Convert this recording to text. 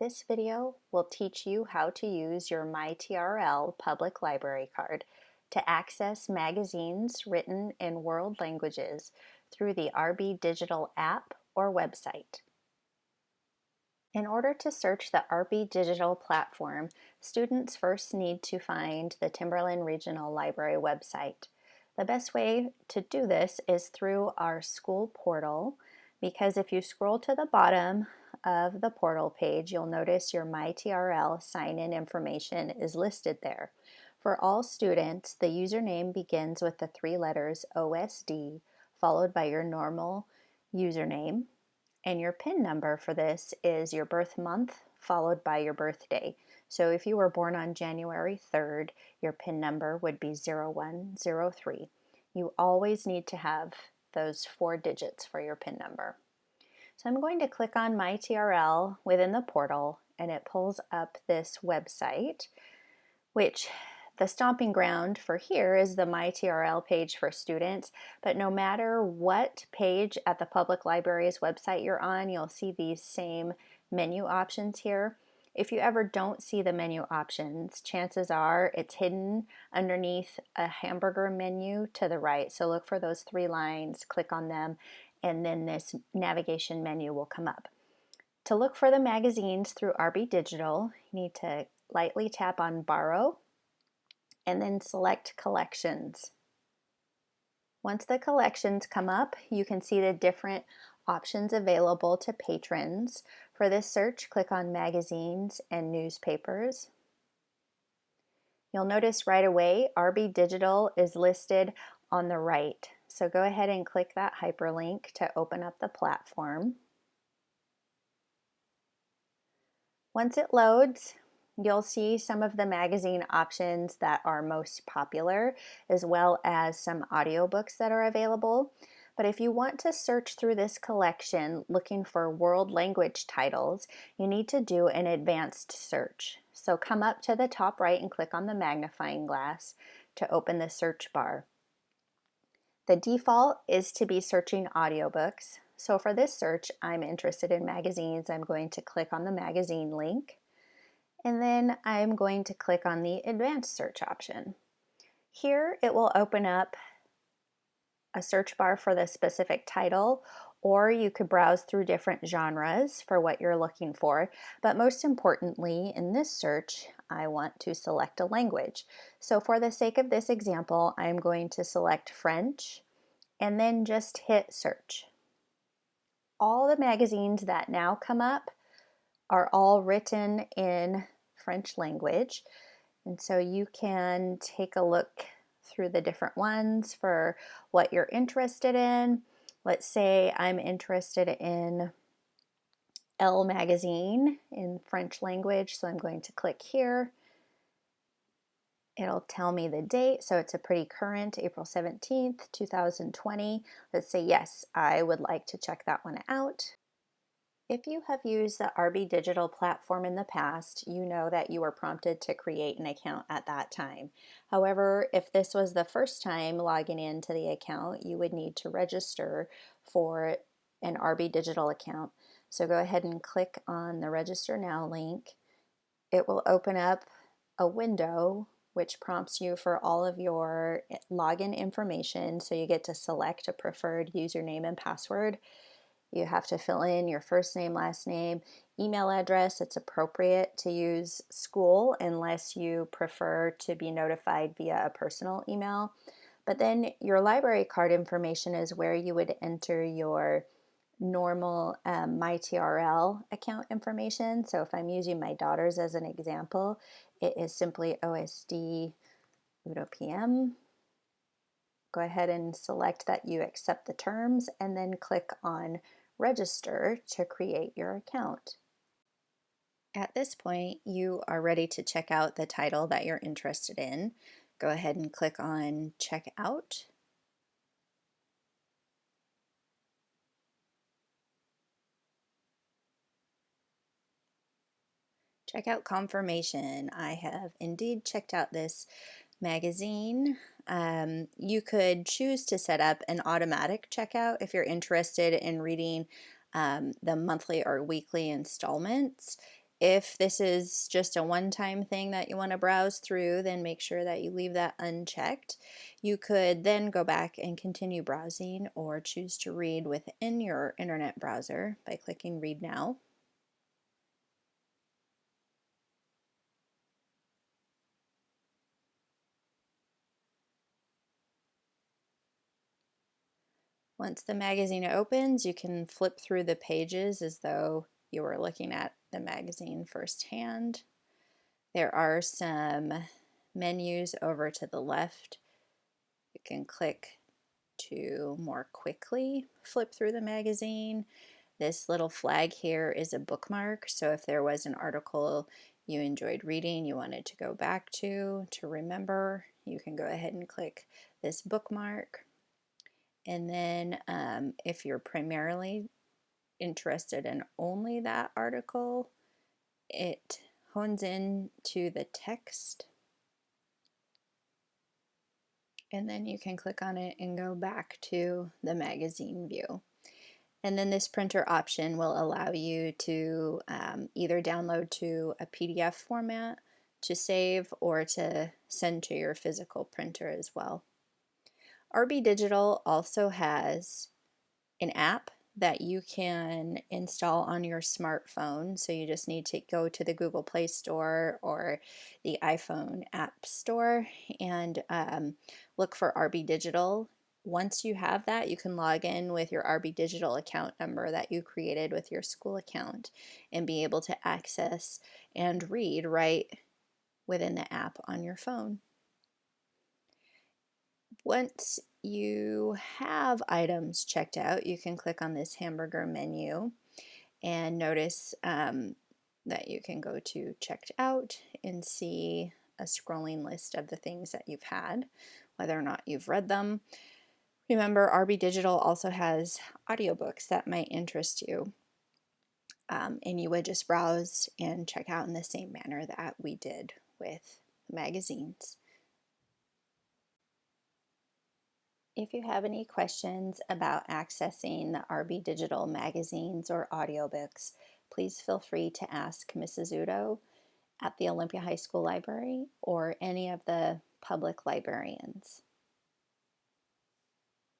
This video will teach you how to use your MyTRL public library card to access magazines written in world languages through the RB Digital app or website. In order to search the RB Digital platform, students first need to find the Timberland Regional Library website. The best way to do this is through our school portal, because if you scroll to the bottom of the portal page, you'll notice your MyTRL sign-in information is listed there. For all students, the username begins with the 3 letters OSD, followed by your normal username. And your PIN number for this is your birth month followed by your birthday. So if you were born on January 3rd, your PIN number would be 0103. You always need to have those 4 digits for your PIN number. So I'm going to click on MyTRL within the portal, and it pulls up this website, which the stomping ground for here is the MyTRL page for students, but no matter what page at the public library's website you're on, you'll see these same menu options here. If you ever don't see the menu options, chances are it's hidden underneath a hamburger menu to the right. So look for those 3 lines, click on them, and then this navigation menu will come up. To look for the magazines through RB Digital, you need to lightly tap on Borrow and then select Collections. Once the collections come up, you can see the different options available to patrons. For this search, click on Magazines and Newspapers. You'll notice right away RB Digital is listed on the right. So go ahead and click that hyperlink to open up the platform. Once it loads, you'll see some of the magazine options that are most popular, as well as some audiobooks that are available. But if you want to search through this collection looking for world language titles, you need to do an advanced search. So come up to the top right and click on the magnifying glass to open the search bar. The default is to be searching audiobooks. So for this search, I'm interested in magazines. I'm going to click on the magazine link. And then I'm going to click on the advanced search option. Here it will open up a search bar for the specific title, or you could browse through different genres for what you're looking for. But most importantly, in this search, I want to select a language. So for the sake of this example, I'm going to select French and then just hit search. All the magazines that now come up are all written in French language, and so you can take a look through the different ones for what you're interested in. Let's say I'm interested in Elle magazine in French language, so I'm going to click here. It'll tell me the date, so it's a pretty current, April 17th, 2020. Let's say yes, I would like to check that one out. If you have used the RB Digital platform in the past, you know that you were prompted to create an account at that time. However, if this was the first time logging into the account, you would need to register for an RB Digital account. So go ahead and click on the Register Now link. It will open up a window which prompts you for all of your login information. So you get to select a preferred username and password. You have to fill in your first name, last name, email address. It's appropriate to use school unless you prefer to be notified via a personal email. But then your library card information is where you would enter your normal MyTRL account information. So if I'm using my daughter's as an example, it is simply OSD Udo PM. Go ahead and select that you accept the terms and then click on Register to create your account. At this point, you are ready to check out the title that you're interested in. Go ahead and click on Check Out. Checkout confirmation. I have indeed checked out this magazine. You could choose to set up an automatic checkout if you're interested in reading the monthly or weekly installments. If this is just a one-time thing that you want to browse through, then make sure that you leave that unchecked. You could then go back and continue browsing or choose to read within your internet browser by clicking Read Now. Once the magazine opens, you can flip through the pages as though you were looking at the magazine firsthand. There are some menus over to the left. You can click to more quickly flip through the magazine. This little flag here is a bookmark, so if there was an article you enjoyed reading, you wanted to go back to remember, you can go ahead and click this bookmark. And then if you're primarily interested in only that article, it hones in to the text, and then you can click on it and go back to the magazine view. And then this printer option will allow you to either download to a PDF format to save or to send to your physical printer as well. RB Digital also has an app that you can install on your smartphone. So you just need to go to the Google Play Store or the iPhone App Store and look for RB Digital. Once you have that, you can log in with your RB Digital account number that you created with your school account and be able to access and read right within the app on your phone. Once you have items checked out, you can click on this hamburger menu and notice that you can go to checked out and see a scrolling list of the things that you've had, whether or not you've read them. Remember, RB Digital also has audiobooks that might interest you, and you would just browse and check out in the same manner that we did with magazines. If you have any questions about accessing the RB Digital magazines or audiobooks, please feel free to ask Mrs. Udo at the Olympia High School Library or any of the public librarians.